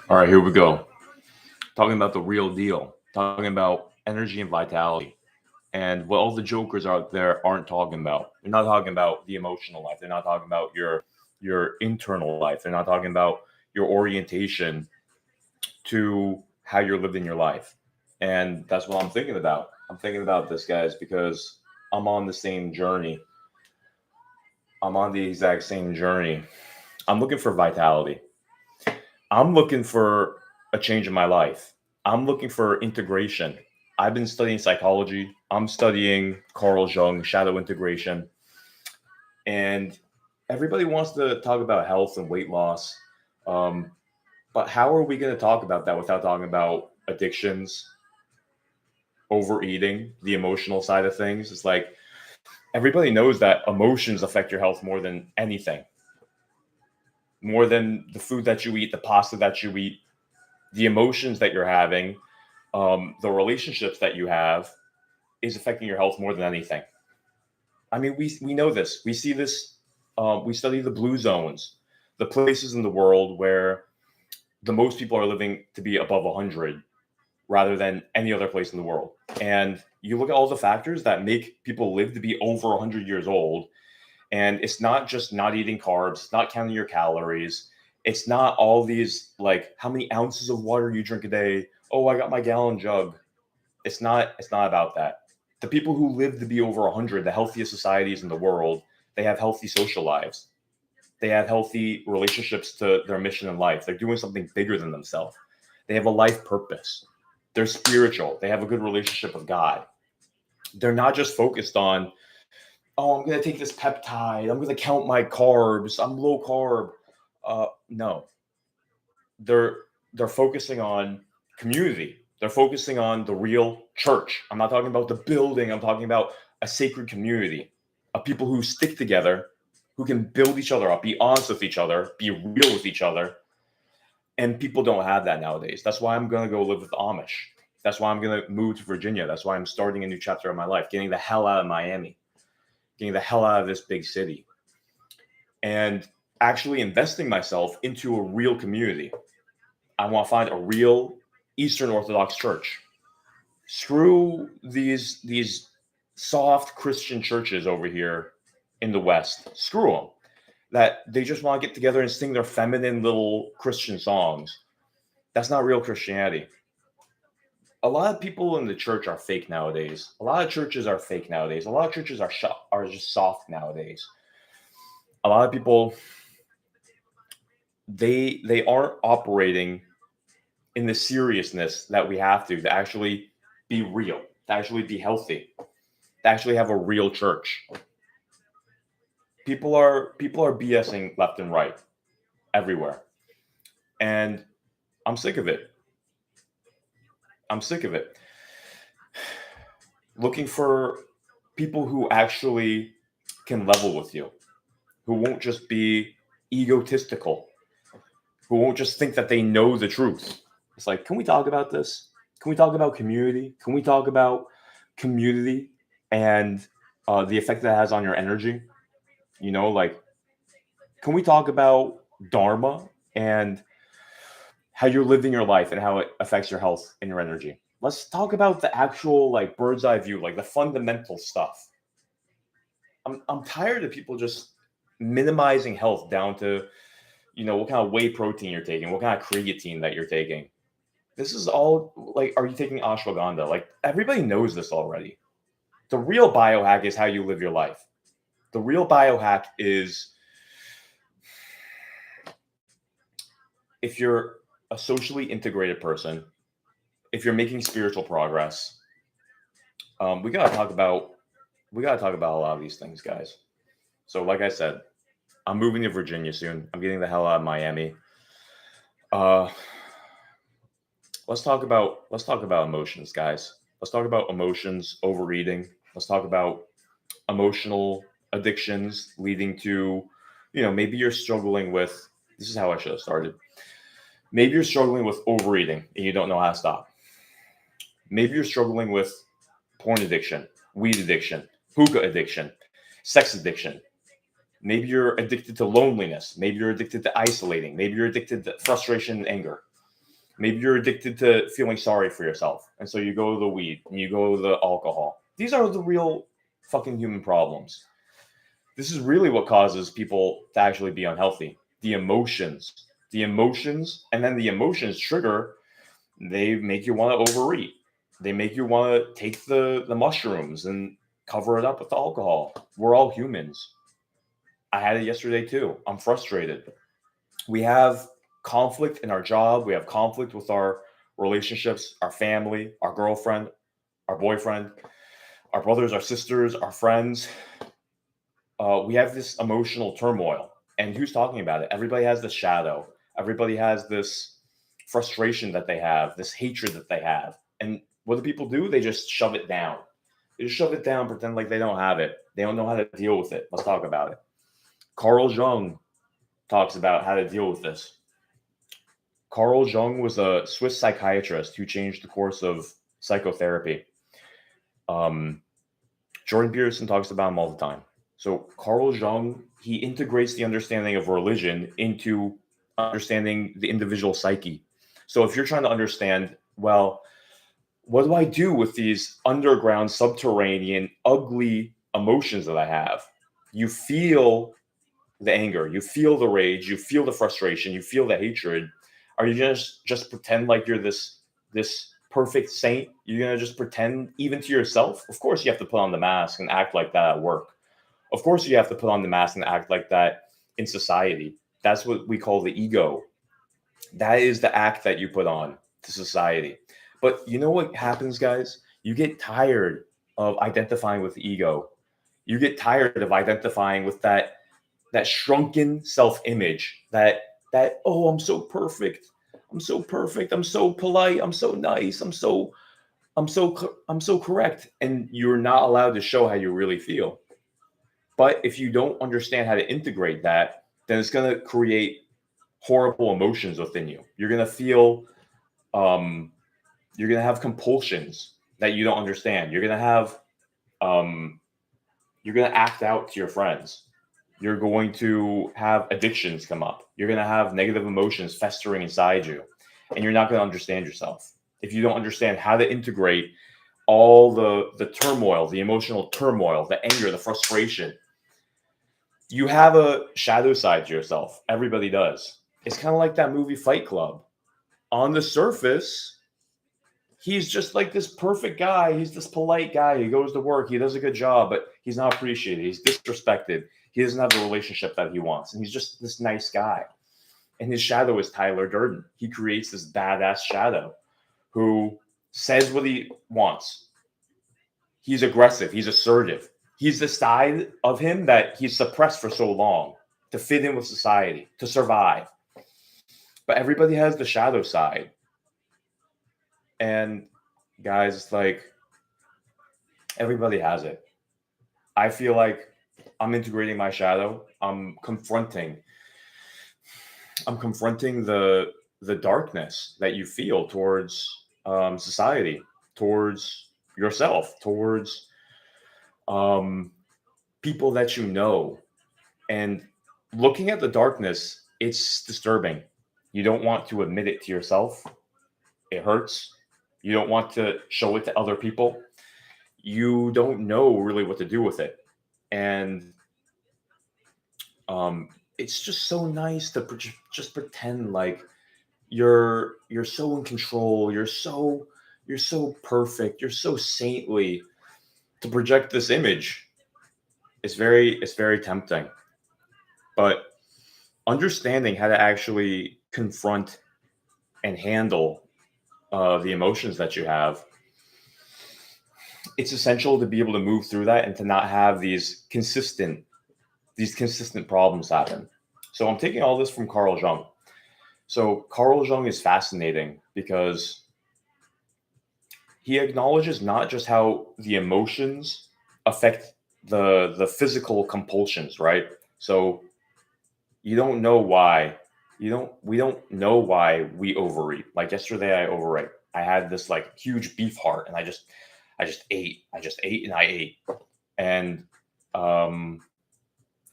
All right, here we go. Talking about the real deal, talking about energy and vitality, and what all the jokers out there aren't talking about. They're not talking about the emotional life. They're not talking about your internal life. They're not talking about your orientation to how you're living your life. And that's what I'm thinking about. I'm thinking about this, guys, because I'm on the same journey. I'm on the exact same journey. I'm looking for vitality. I'm looking for a change in my life. I'm looking for integration. I've been studying psychology. I'm studying Carl Jung, shadow integration. And everybody wants to talk about health and weight loss. Um, but how are we going to talk about that without talking about addictions, overeating, the emotional side of things? It's like everybody knows that emotions affect your health more than anything, more than the food that you eat, the pasta that you eat, the emotions that you're having, the relationships that you have is affecting your health more than anything. I mean, we know this. We see this. We study the blue zones, the places in the world where the most people are living to be above 100 rather than any other place in the world. And you look at all the factors that make people live to be over 100 years old. And it's not just not eating carbs, it's not counting your calories. It's not all these, like, how many ounces of water you drink a day. Oh, I got my gallon jug. It's not about that. The people who live to be over 100, the healthiest societies in the world, they have healthy social lives. They have healthy relationships to their mission in life. They're doing something bigger than themselves. They have a life purpose. They're spiritual. They have a good relationship with God. They're not just focused on, oh, I'm going to take this peptide. I'm going to count my carbs. I'm low carb. No, they're they're focusing on community. They're focusing on the real church. I'm not talking about the building. I'm talking about a sacred community of people who stick together, who can build each other up, be honest with each other, be real with each other. And people don't have that nowadays. That's why I'm going to go live with the Amish. That's why I'm going to move to Virginia. That's why I'm starting a new chapter of my life, getting the hell out of Miami, getting the hell out of this big city, and actually investing myself into a real community. I want to find a real Eastern Orthodox church. Screw these soft Christian churches over here in the West. Screw them. That they just want to get together and sing their feminine little Christian songs. That's not real Christianity. A lot of people in the church are fake nowadays. A lot of churches are fake nowadays. A lot of churches are just soft nowadays. A lot of people, they aren't operating in the seriousness that we have to actually be real, to actually be healthy, to actually have a real church. People are BSing left and right everywhere, and I'm sick of it. I'm sick of it. Looking for people who actually can level with you, who won't just be egotistical, who won't just think that they know the truth. It's like, can we talk about this? Can we talk about community? Can we talk about community and the effect that has on your energy? Like, can we talk about Dharma and how you're living your life and how it affects your health and your energy? Let's talk about the actual, like, bird's eye view, like the fundamental stuff. I'm tired of people just minimizing health down to, what kind of whey protein you're taking, what kind of creatine that you're taking. This is all like, are you taking ashwagandha? Like, everybody knows this already. The real biohack is how you live your life. The real biohack is if you're a socially integrated person, if you're making spiritual progress, we gotta talk about a lot of these things, guys. So, like I said, I'm moving to Virginia soon. I'm getting the hell out of Miami. Uh, let's talk about emotions, guys. Let's talk about emotions, overeating. Let's talk about emotional addictions leading to, maybe you're struggling with. This is how I should have started. Maybe you're struggling with overeating and you don't know how to stop. Maybe you're struggling with porn addiction, weed addiction, hookah addiction, sex addiction. Maybe you're addicted to loneliness. Maybe you're addicted to isolating. Maybe you're addicted to frustration and anger. Maybe you're addicted to feeling sorry for yourself. And so you go to the weed and you go to the alcohol. These are the real fucking human problems. This is really what causes people to actually be unhealthy. The emotions, and then the emotions trigger, they make you want to overeat. They make you want to take the mushrooms and cover it up with the alcohol. We're all humans. I had it yesterday too. I'm frustrated. We have conflict in our job. We have conflict with our relationships, our family, our girlfriend, our boyfriend, our brothers, our sisters, our friends. We have this emotional turmoil. And who's talking about it? Everybody has this shadow. Everybody has this frustration that they have, this hatred that they have. And what do people do? They just shove it down. They just shove it down, pretend like they don't have it. They don't know how to deal with it. Let's talk about it. Carl Jung talks about how to deal with this. Carl Jung was a Swiss psychiatrist who changed the course of psychotherapy. Jordan Peterson talks about him all the time. So Carl Jung, he integrates the understanding of religion into understanding the individual psyche. So if you're trying to understand, well, what do I do with these underground, subterranean, ugly emotions that I have? You feel the anger, you feel the rage, you feel the frustration, you feel the hatred. Are you just pretend like you're this perfect saint? You're gonna just pretend even to yourself? Of course you have to put on the mask and act like that at work. Of course you have to put on the mask and act like that in society. That's what we call the ego. That is the act that you put on to society. But you know what happens, guys? You get tired of identifying with the ego. You get tired of identifying with that shrunken self-image, that oh, I'm so perfect. I'm so perfect. I'm so polite. I'm so nice. I'm so correct, and you're not allowed to show how you really feel. But if you don't understand how to integrate that, then it's going to create horrible emotions within you. You're going to feel you're going to have compulsions that you don't understand. Um, you're going to act out to your friends. You're going to have addictions come up. You're going to have negative emotions festering inside you, and you're not going to understand yourself. If you don't understand how to integrate all the turmoil, the emotional turmoil, the anger, the frustration, you have a shadow side to yourself. Everybody does. It's kind of like that movie Fight Club. On the surface, he's just like this perfect guy. He's this polite guy. He goes to work. He does a good job, but he's not appreciated. He's disrespected. He doesn't have the relationship that he wants. And he's just this nice guy. And his shadow is Tyler Durden. He creates this badass shadow who says what he wants. He's aggressive. He's assertive. He's the side of him that he's suppressed for so long to fit in with society, to survive. But everybody has the shadow side. And guys, it's like everybody has it. I feel like I'm integrating my shadow. I'm confronting the darkness that you feel towards society, towards yourself, towards people that you know. And looking at the darkness, it's disturbing. You don't want to admit it to yourself. It hurts. You don't want to show it to other people. You don't know really what to do with it. And it's just so nice to just pretend like you're so in control. You're so perfect. You're so saintly to project this image. It's very tempting. But understanding how to actually confront and handle the emotions that you have, it's essential to be able to move through that and to not have these consistent problems happen. So I'm taking all this from Carl Jung. So Carl Jung is fascinating because he acknowledges not just how the emotions affect the physical compulsions, right? So you don't know why we don't know why we overeat. Like yesterday I overate. I had this like huge beef heart and I just ate. I just ate and I ate. And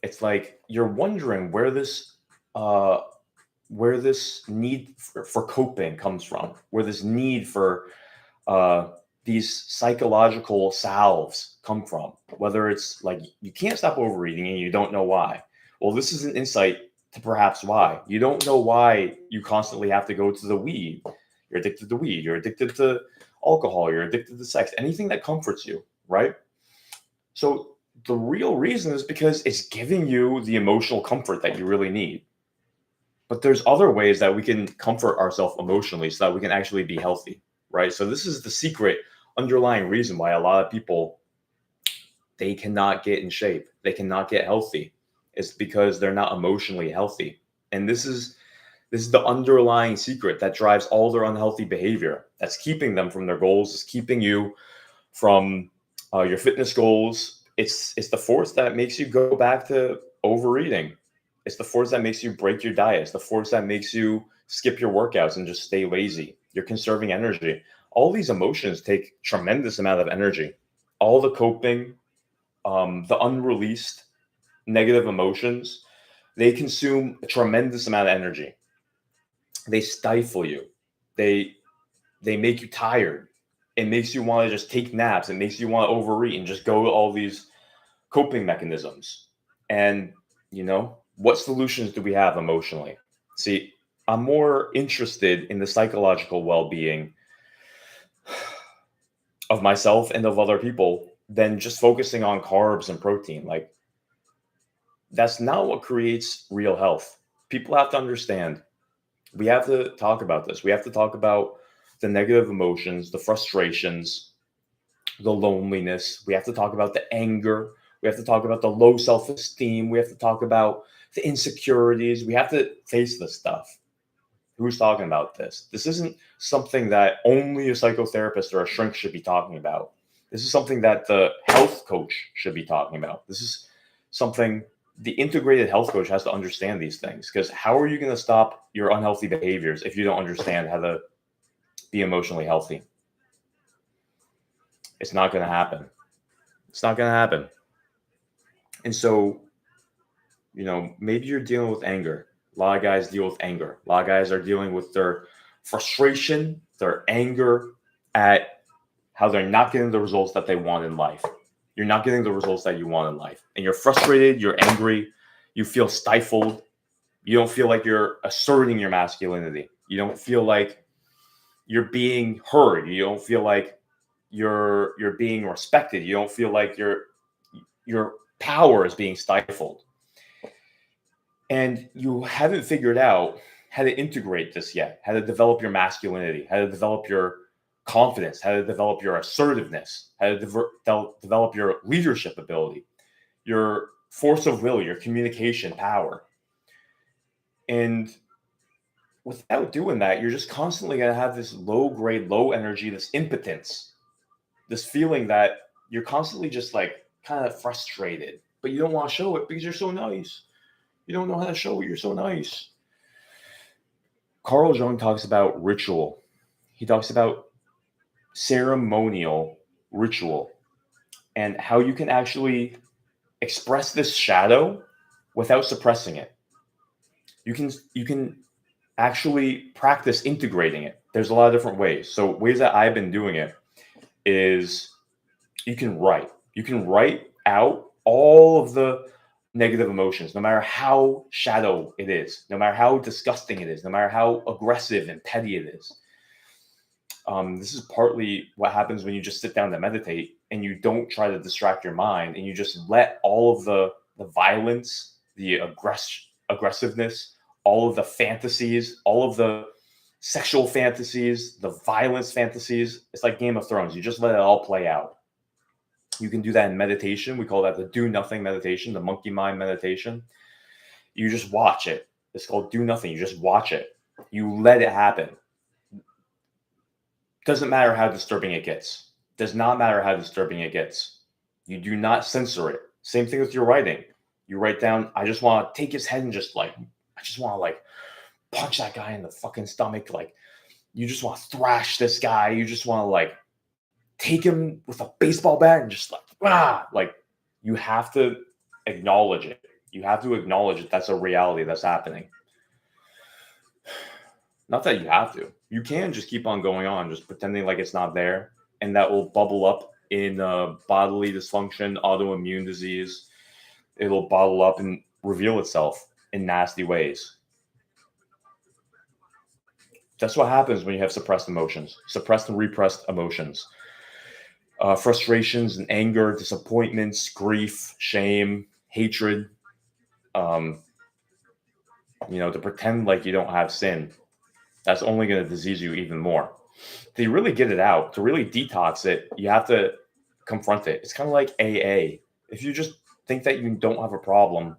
it's like you're wondering where this uh where this need for coping comes from, where this need for uh, these psychological salves come from. Whether it's like you can't stop overeating and you don't know why. Well, this is an insight to perhaps why. You don't know why you constantly have to go to the weed. You're addicted to weed. You're addicted to alcohol. You're addicted to sex. Anything that comforts you, right? So the real reason is because it's giving you the emotional comfort that you really need. But there's other ways that we can comfort ourselves emotionally so that we can actually be healthy, right? So this is the secret underlying reason why a lot of people, they cannot get in shape, they cannot get healthy. It's because they're not emotionally healthy. And this is the underlying secret that drives all their unhealthy behavior. That's keeping them from their goals. It's keeping you from your fitness goals. It's the force that makes you go back to overeating. It's the force that makes you break your diet. It's the force that makes you skip your workouts and just stay lazy. You're conserving energy. All these emotions take tremendous amount of energy. All the coping, the unreleased negative emotions, they consume a tremendous amount of energy. They stifle you. They they make you tired. It makes you want to just take naps. It makes you want to overeat and just go to all these coping mechanisms. And, what solutions do we have emotionally? See, I'm more interested in the psychological well being of myself and of other people than just focusing on carbs and protein. Like, that's not what creates real health. People have to understand. We have to talk about this. We have to talk about the negative emotions, the frustrations, the loneliness. We have to talk about the anger. We have to talk about the low self-esteem. We have to talk about the insecurities. We have to face this stuff. Who's talking about this? This isn't something that only a psychotherapist or a shrink should be talking about. This is something that the health coach should be talking about. This is something the integrated health coach has to understand these things, because how are you going to stop your unhealthy behaviors if you don't understand how to be emotionally healthy? It's not going to happen. It's not going to happen. And so, maybe you're dealing with anger. A lot of guys deal with anger. A lot of guys are dealing with their frustration, their anger at how they're not getting the results that they want in life. You're not getting the results that you want in life. And you're frustrated, you're angry, you feel stifled. You don't feel like you're asserting your masculinity. You don't feel like you're being heard. You don't feel like you're being respected. You don't feel like your power is being stifled. And you haven't figured out how to integrate this yet, how to develop your masculinity, how to develop your confidence, how to develop your assertiveness, how to develop your leadership ability, your force of will, your communication power. And without doing that, you're just constantly going to have this low grade, low energy, this impotence, this feeling that you're constantly just like kind of frustrated, but you don't want to show it because you're so nice. You don't know how to show it. You're so nice. Carl Jung talks about ritual. He talks about ceremonial ritual and how you can actually express this shadow without suppressing it. You can actually practice integrating it. There's a lot of different ways. So ways that I've been doing it is you can write. You can write out all of the negative emotions, no matter how shadow it is, no matter how disgusting it is, no matter how aggressive and petty it is. This is partly what happens when you just sit down to meditate and you don't try to distract your mind and you just let all of the violence, the aggressiveness, all of the fantasies, all of the sexual fantasies, the violence fantasies. It's like Game of Thrones. You just let it all play out. You can do that in meditation. We call that the do nothing meditation, the monkey mind meditation. You just watch it. It's called do nothing. You just watch it. You let it happen. Doesn't matter how disturbing it gets. Does not matter how disturbing it gets. You do not censor it. Same thing with your writing. You write down, I just want to take his head and I just want to punch that guy in the fucking stomach. You just want to thrash this guy. You just want to take him with a baseball bat and just you have to acknowledge it. You have to acknowledge that that's a reality that's happening. Not that you have to. You can just keep on going on, just pretending like it's not there, and that will bubble up in bodily dysfunction, autoimmune disease. It'll bottle up and reveal itself in nasty ways. That's what happens when you have suppressed emotions, suppressed and repressed emotions, frustrations and anger, disappointments, grief, shame, hatred. Um, to pretend like you don't have sin, that's only going to disease you even more. To really get it out, to really detox it, you have to confront it. It's kind of like AA. If you just think that you don't have a problem,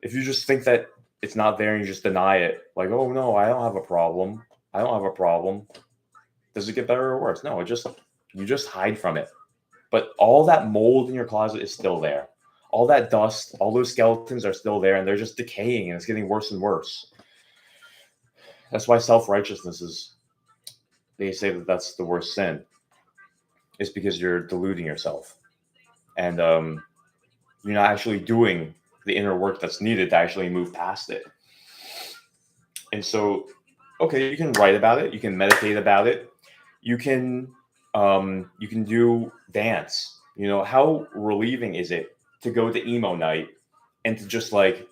if you just think that it's not there and you just deny it, like, oh no, I don't have a problem. I don't have a problem. Does it get better or worse? No, you just hide from it. But all that mold in your closet is still there. All that dust, all those skeletons are still there, and they're just decaying, and it's getting worse and worse. That's why self-righteousness is, they say that that's the worst sin. It's because you're deluding yourself. And you're not actually doing the inner work that's needed to actually move past it. And so, okay, you can write about it. You can meditate about it. You can do dance. How relieving is it to go to emo night and to just like,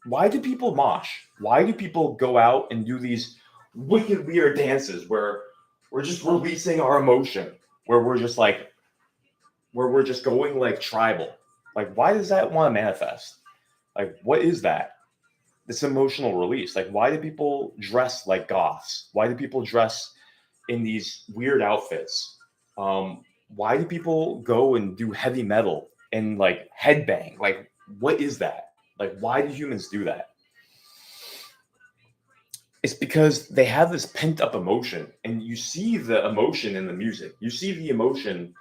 why do people mosh? Why do people go out and do these wicked weird dances where we're just releasing our emotion, where we're just going like tribal? Like, why does that want to manifest? Like, what is that? This emotional release. Like, why do people dress like goths? Why do people dress in these weird outfits? Why do people go and do heavy metal and like headbang? Like, what is that? Like, why do humans do that? It's because they have this pent up emotion, and you see the emotion in the music. You see the emotion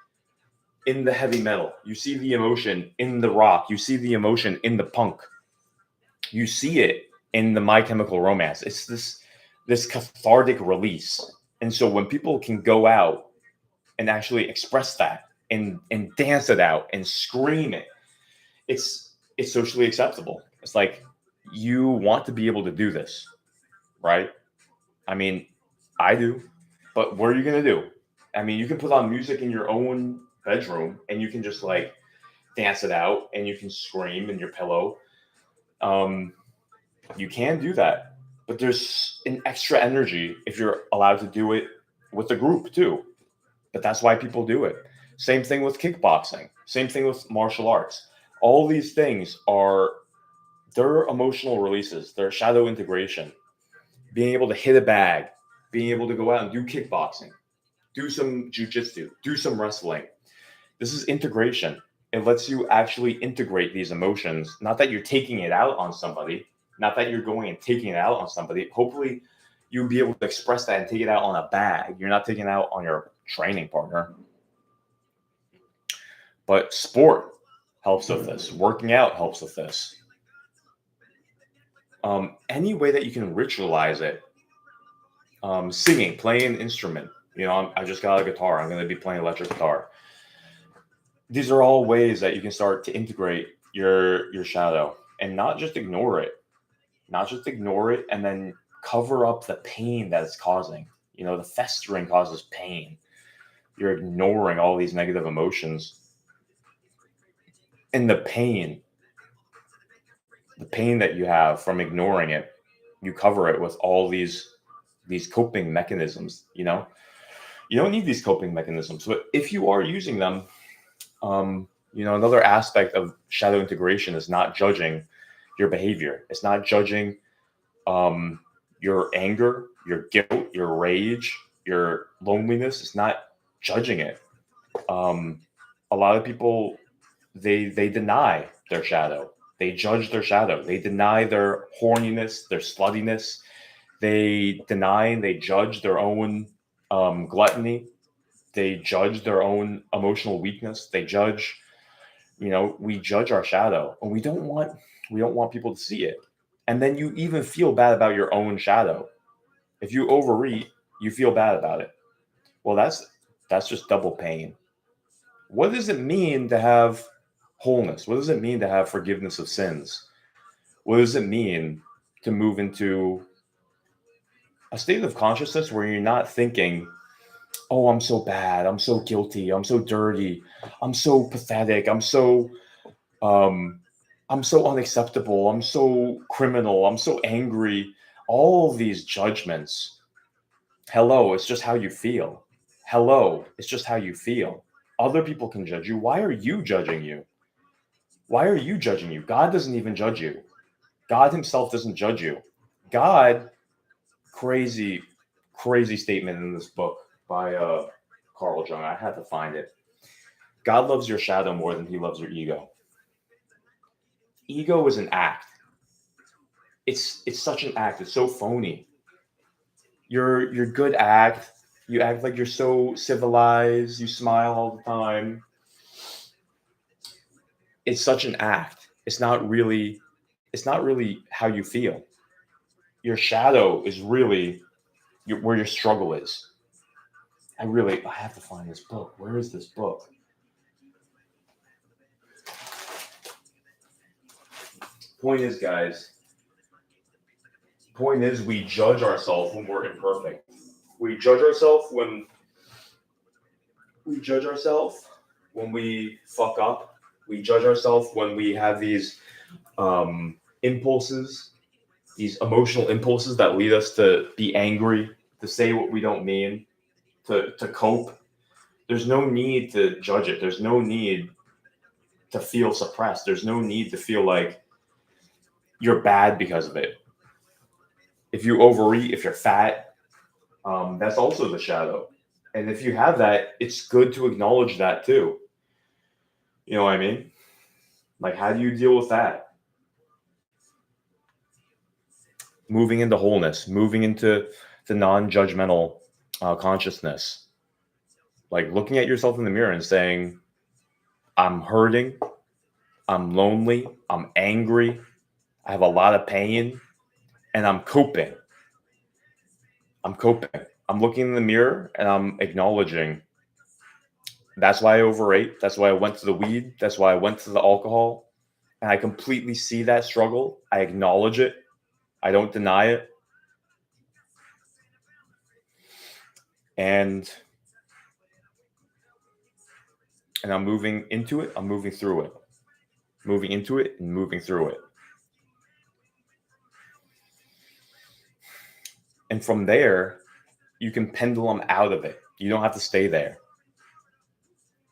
in the heavy metal. You see the emotion in the rock. You see the emotion in the punk. You see it in the My Chemical Romance. It's this cathartic release. And so when people can go out and actually express that and dance it out and scream it, it's socially acceptable. It's like, you want to be able to do this, right? I mean, I do, but what are you going to do? I mean, you can put on music in your own bedroom and you can just like dance it out and you can scream in your pillow. You can do that, but there's an extra energy if you're allowed to do it with a group too. But that's why people do it. Same thing with kickboxing. Same thing with martial arts. All these things they're emotional releases. They're shadow integration. Being able to hit a bag, being able to go out and do kickboxing, do some jujitsu, do some wrestling. This is integration. It lets you actually integrate these emotions. Not that you're taking it out on somebody, not that you're going and taking it out on somebody. Hopefully, you'll be able to express that and take it out on a bag. You're not taking it out on your training partner. But sport helps with this. Working out helps with this. Any way that you can ritualize it. Singing, playing an instrument. I just got a guitar. I'm going to be playing electric guitar. These are all ways that you can start to integrate your shadow and not just ignore it. Not just ignore it and then cover up the pain that it's causing. The festering causes pain. You're ignoring all these negative emotions. And the pain that you have from ignoring it, you cover it with all these coping mechanisms. You don't need these coping mechanisms, but if you are using them, another aspect of shadow integration is not judging your behavior. It's not judging your anger, your guilt, your rage, your loneliness. It's not judging it. A lot of people, they deny their shadow. They judge their shadow. They deny their horniness, their sluttiness. They deny and they judge their own gluttony. They judge their own emotional weakness. They judge, we judge our shadow, and we don't want people to see it. And then you even feel bad about your own shadow. If you overeat, you feel bad about it. Well, that's just double pain. What does it mean to have wholeness? What does it mean to have forgiveness of sins? What does it mean to move into a state of consciousness where you're not thinking, oh, I'm so bad, I'm so guilty, I'm so dirty, I'm so pathetic, um I'm so unacceptable, I'm so criminal, I'm so angry. All of these judgments. Hello, it's just how you feel. Hello, it's just how you feel. Other people can judge you. Why are you judging you? Why are you judging you? God doesn't even judge you. God himself doesn't judge you. God, crazy, crazy statement in this book by Carl Jung. I had to find it. God loves your shadow more than he loves your ego. Ego is an act. It's such an act. It's so phony. Your good act. You act like you're so civilized. You smile all the time. It's such an act. It's not really. It's not really how you feel. Your shadow is really where your struggle is. I have to find this book. Where is this book? Point is, guys. Point is, we judge ourselves when we're imperfect. We judge ourselves when we fuck up. We judge ourselves when we have these impulses, these emotional impulses that lead us to be angry, to say what we don't mean, to cope. There's no need to judge it. There's no need to feel suppressed. There's no need to feel like you're bad because of it. If you overeat, if you're fat, that's also the shadow. And if you have that, it's good to acknowledge that too. You know what I mean? Like, how do you deal with that? Moving into wholeness, moving into the non-judgmental consciousness. Like looking at yourself in the mirror and saying, I'm hurting, I'm lonely, I'm angry, I have a lot of pain, and I'm coping. I'm looking in the mirror and I'm acknowledging that's why I overate. That's why I went to the weed. That's why I went to the alcohol. And I completely see that struggle. I acknowledge it. I don't deny it. And I'm moving into it. I'm moving through it. Moving into it and moving through it. And from there, you can pendulum out of it. You don't have to stay there.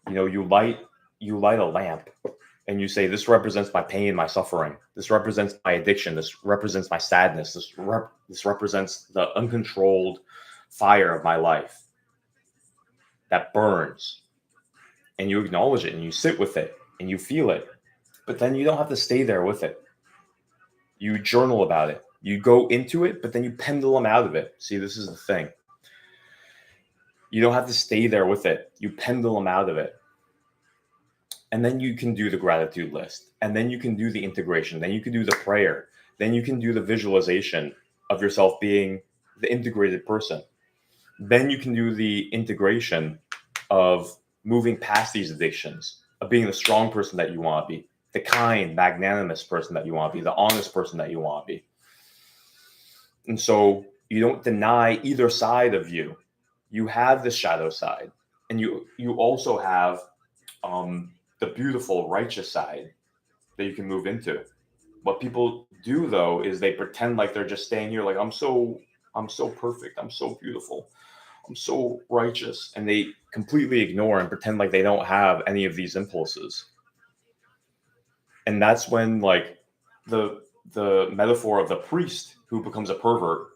You know, you light a lamp and you say, this represents my pain, my suffering. This represents my addiction. This represents my sadness. This represents the uncontrolled fire of my life that burns. And you acknowledge it and you sit with it and you feel it. But then you don't have to stay there with it. You journal about it. You go into it, but then you pendulum out of it. See, this is the thing. You don't have to stay there with it. You pendulum out of it. And then you can do the gratitude list. And then you can do the integration. Then you can do the prayer. Then you can do the visualization of yourself being the integrated person. Then you can do the integration of moving past these addictions, of being the strong person that you want to be, the kind, magnanimous person that you want to be, the honest person that you want to be. And so you don't deny either side of you. You have the shadow side, and you also have the beautiful, righteous side that you can move into. What people do though is they pretend like they're just staying here, like I'm so perfect, I'm so beautiful, I'm so righteous, and they completely ignore and pretend like they don't have any of these impulses. And that's when like the metaphor of the priest who becomes a pervert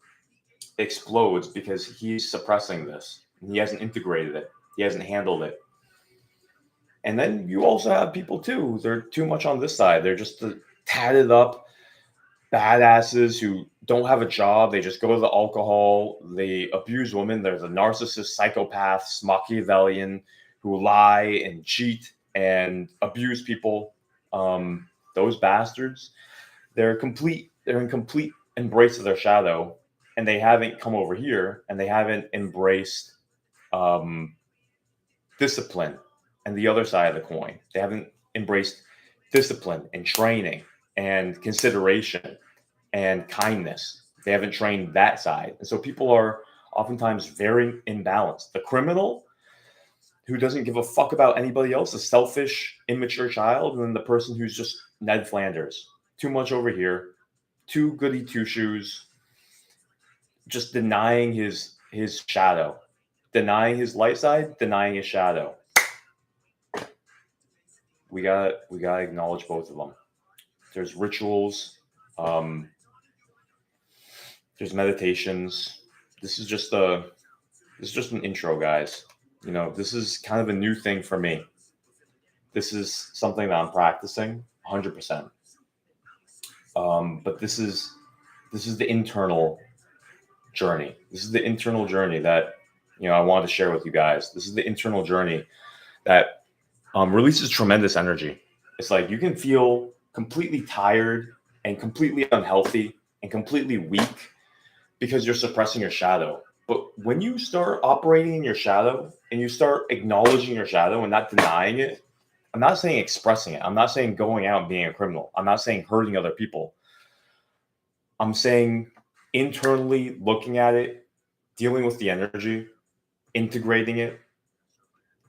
explodes because he's suppressing this. He hasn't integrated it. He hasn't handled it. And then you also have people too. They're too much on this side. They're just the tatted up badasses who don't have a job. They just go to the alcohol. They abuse women. They're the narcissist, psychopaths, Machiavellian who lie and cheat and abuse people. Those bastards, they're in complete embrace of their shadow, and they haven't come over here and they haven't embraced discipline and the other side of the coin. They haven't embraced discipline and training and consideration and kindness. They haven't trained that side. And so people are oftentimes very imbalanced. The criminal who doesn't give a fuck about anybody else, a selfish, immature child, and then the person who's just Ned Flanders. Too much over here, too goody two shoes, just denying his shadow, denying his light side, denying his shadow. We gotta acknowledge both of them. There's rituals, there's meditations. This is just an intro, guys. You know, this is kind of a new thing for me. This is something that I'm practicing 100%. But this is the internal journey. This is the internal journey that, you know, I wanted to share with you guys. This is the internal journey that releases tremendous energy. It's like you can feel completely tired and completely unhealthy and completely weak because you're suppressing your shadow. But when you start operating in your shadow and you start acknowledging your shadow and not denying it, I'm not saying expressing it. I'm not saying going out and being a criminal. I'm not saying hurting other people. I'm saying internally looking at it, dealing with the energy, integrating it,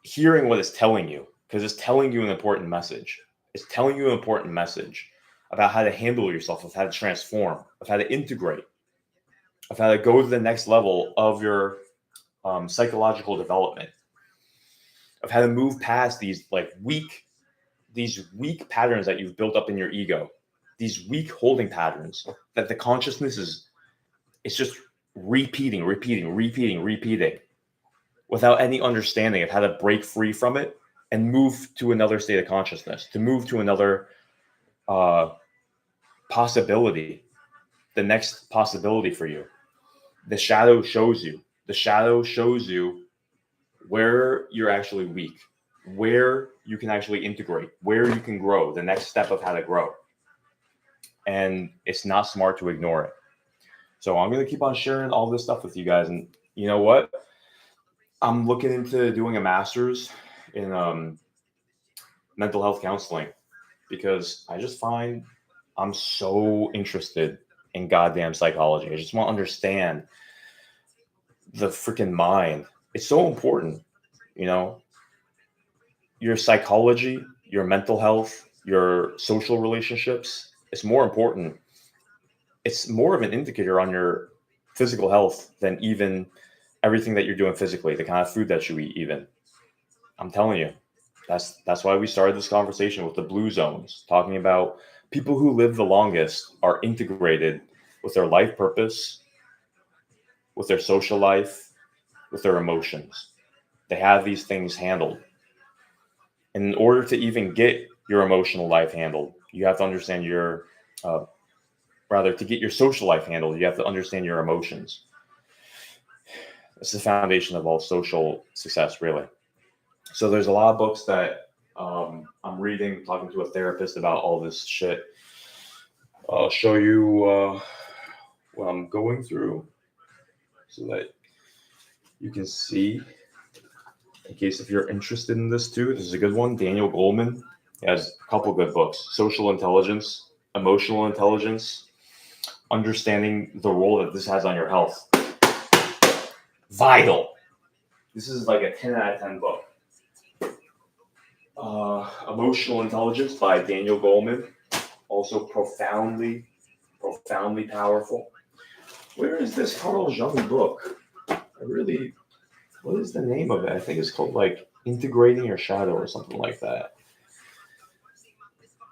hearing what it's telling you, because it's telling you an important message. It's telling you an important message about how to handle yourself, of how to transform, of how to integrate, of how to go to the next level of your psychological development, of how to move past these weak patterns that you've built up in your ego, these weak holding patterns that the consciousness it's just repeating without any understanding of how to break free from it and move to another state of consciousness, to move to another possibility, the next possibility for you. The shadow shows you where you're actually weak, where you can actually integrate, where you can grow, the next step of how to grow. And it's not smart to ignore it. So I'm going to keep on sharing all this stuff with you guys. And you know what? I'm looking into doing a master's in mental health counseling because I just find I'm so interested in goddamn psychology. I just want to understand the freaking mind. It's so important, you know, your psychology, your mental health, your social relationships. It's more important. It's more of an indicator on your physical health than even everything that you're doing physically, the kind of food that you eat even. I'm telling you, that's why we started this conversation with the blue zones, talking about people who live the longest are integrated with their life purpose, with their social life, with their emotions. They have these things handled. And in order to even get your emotional life handled, you have to understand to get your social life handled, you have to understand your emotions. It's the foundation of all social success, really. So there's a lot of books that I'm reading, talking to a therapist about all this shit. I'll show you what I'm going through so that you can see, in case if you're interested in this too. This is a good one. Daniel Goleman has a couple good books: Social Intelligence, Emotional Intelligence, Understanding the Role that this has on your health. Vital. This is like a 10 out of 10 book. Emotional Intelligence by Daniel Goleman, also profoundly powerful. Where is this Carl Jung book? What is the name of it? I think it's called like Integrating Your Shadow or something like that.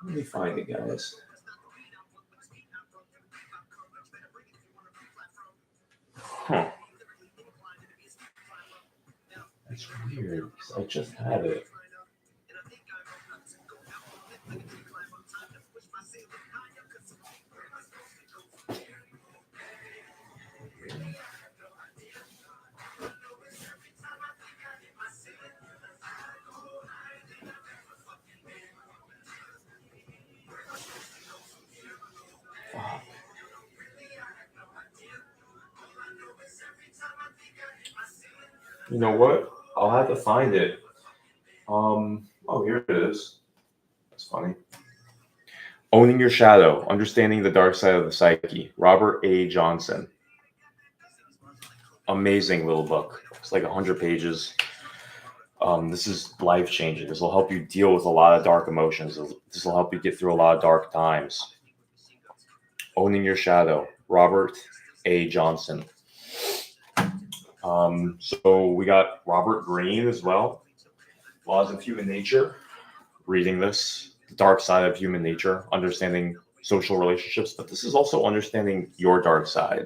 Let me find it, guys. Huh. That's weird, because I just had it. Fuck. You know what? I'll have to find it. Oh, here it is. That's funny. Owning Your Shadow, Understanding the Dark Side of the Psyche, Robert A. Johnson. Amazing little book. It's like 100 pages. This is life-changing. This will help you deal with a lot of dark emotions. This will help you get through a lot of dark times. Owning Your Shadow, Robert A. Johnson. So we got Robert Greene as well. Laws of Human Nature. Reading this, the dark side of human nature, understanding social relationships, but this is also understanding your dark side.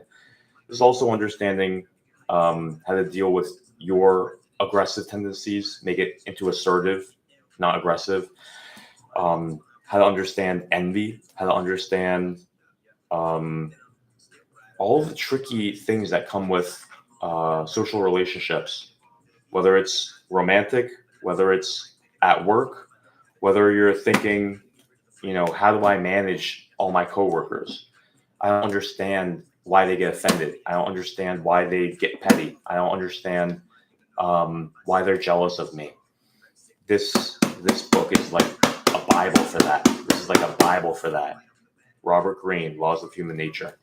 This is also understanding how to deal with your aggressive tendencies, make it into assertive, not aggressive. How to understand envy, how to understand all of the tricky things that come with social relationships, whether it's romantic, whether it's at work, whether you're thinking, how do I manage all my coworkers? I don't understand why they get offended. I don't understand why they get petty. I don't understand why they're jealous of me. This book is like a Bible for that. This is like a Bible for that. Robert Greene, Laws of Human Nature.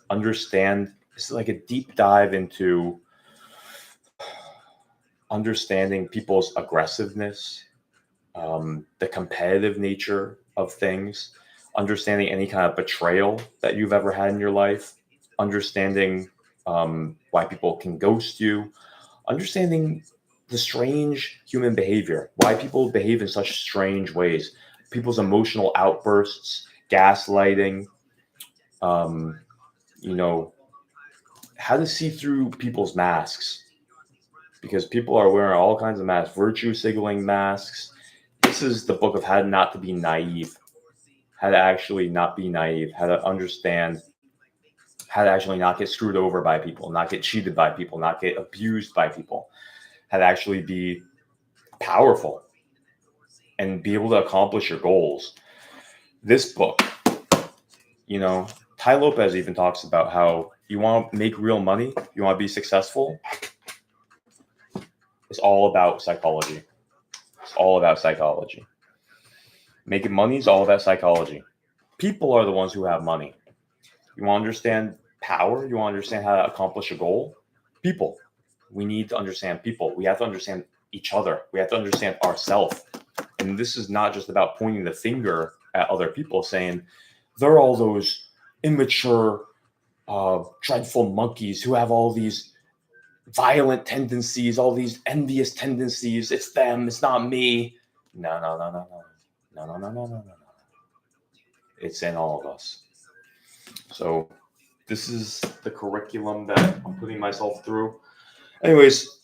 Understand, it's like a deep dive into understanding people's aggressiveness, the competitive nature of things, understanding any kind of betrayal that you've ever had in your life, understanding why people can ghost you, understanding the strange human behavior, why people behave in such strange ways, people's emotional outbursts, gaslighting, how to see through people's masks, because people are wearing all kinds of masks, virtue signaling masks. This is the book of how not to be naive, how to actually not be naive, how to understand, how to actually not get screwed over by people, not get cheated by people, not get abused by people, how to actually be powerful and be able to accomplish your goals. This book, Tai Lopez even talks about how you want to make real money, you want to be successful. It's all about psychology. It's all about psychology. Making money is all about psychology. People are the ones who have money. You want to understand power? You want to understand how to accomplish a goal? People. We need to understand people. We have to understand each other. We have to understand ourselves. And this is not just about pointing the finger at other people saying, they're all those immature, dreadful monkeys who have all these violent tendencies, all these envious tendencies. It's them. It's not me. No. It's in all of us. So this is the curriculum that I'm putting myself through. Anyways,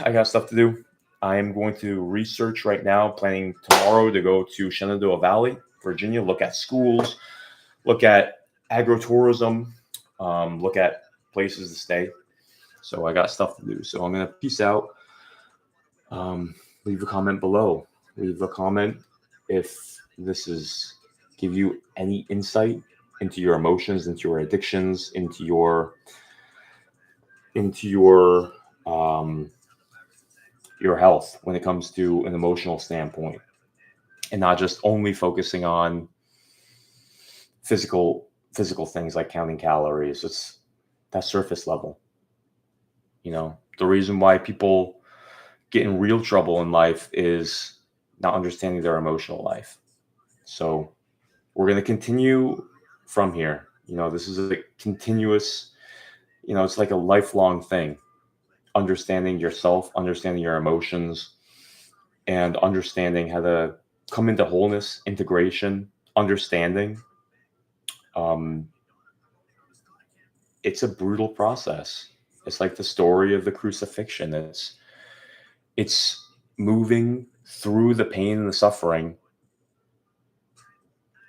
I got stuff to do. I am going to research right now, planning tomorrow to go to Shenandoah Valley, Virginia, look at schools, look at agritourism, look at places to stay. So I got stuff to do. So I'm going to peace out. Leave a comment below. Leave a comment if this is give you any insight into your emotions, into your addictions, into your health when it comes to an emotional standpoint, and not just only focusing on physical things like counting calories. It's that surface level. The reason why people get in real trouble in life is not understanding their emotional life. So we're going to continue from here. This is a continuous, it's like a lifelong thing. Understanding yourself, understanding your emotions, and understanding how to come into wholeness, integration, understanding. It's a brutal process. It's like the story of the crucifixion. It's moving through the pain and the suffering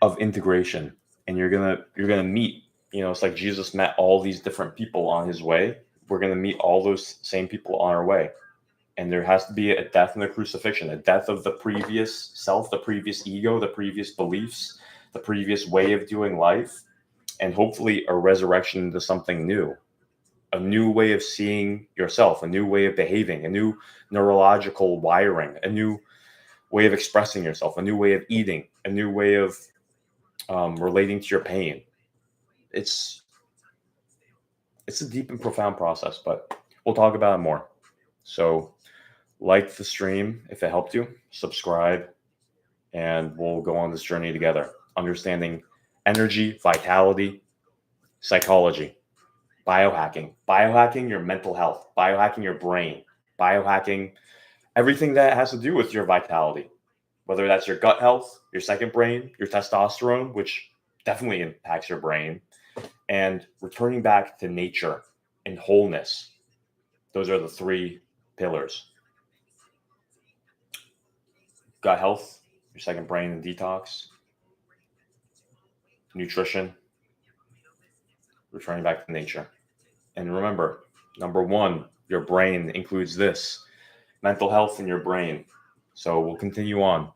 of integration. And you're gonna meet, it's like Jesus met all these different people on his way. We're gonna meet all those same people on our way. And there has to be a death in the crucifixion, a death of the previous self, the previous ego, the previous beliefs, the previous way of doing life, and hopefully a resurrection into something new, a new way of seeing yourself, a new way of behaving, a new neurological wiring, a new way of expressing yourself, a new way of eating, a new way of relating to your pain. It's a deep and profound process, but we'll talk about it more. So like the stream if it helped you, subscribe, and we'll go on this journey together, understanding energy, vitality, psychology, biohacking your mental health, biohacking your brain, biohacking everything that has to do with your vitality, whether that's your gut health, your second brain, your testosterone, which definitely impacts your brain, and returning back to nature and wholeness. Those are the three pillars: gut health, your second brain and detox, nutrition, returning back to nature. And remember, number one, your brain includes this: mental health in your brain. So we'll continue on.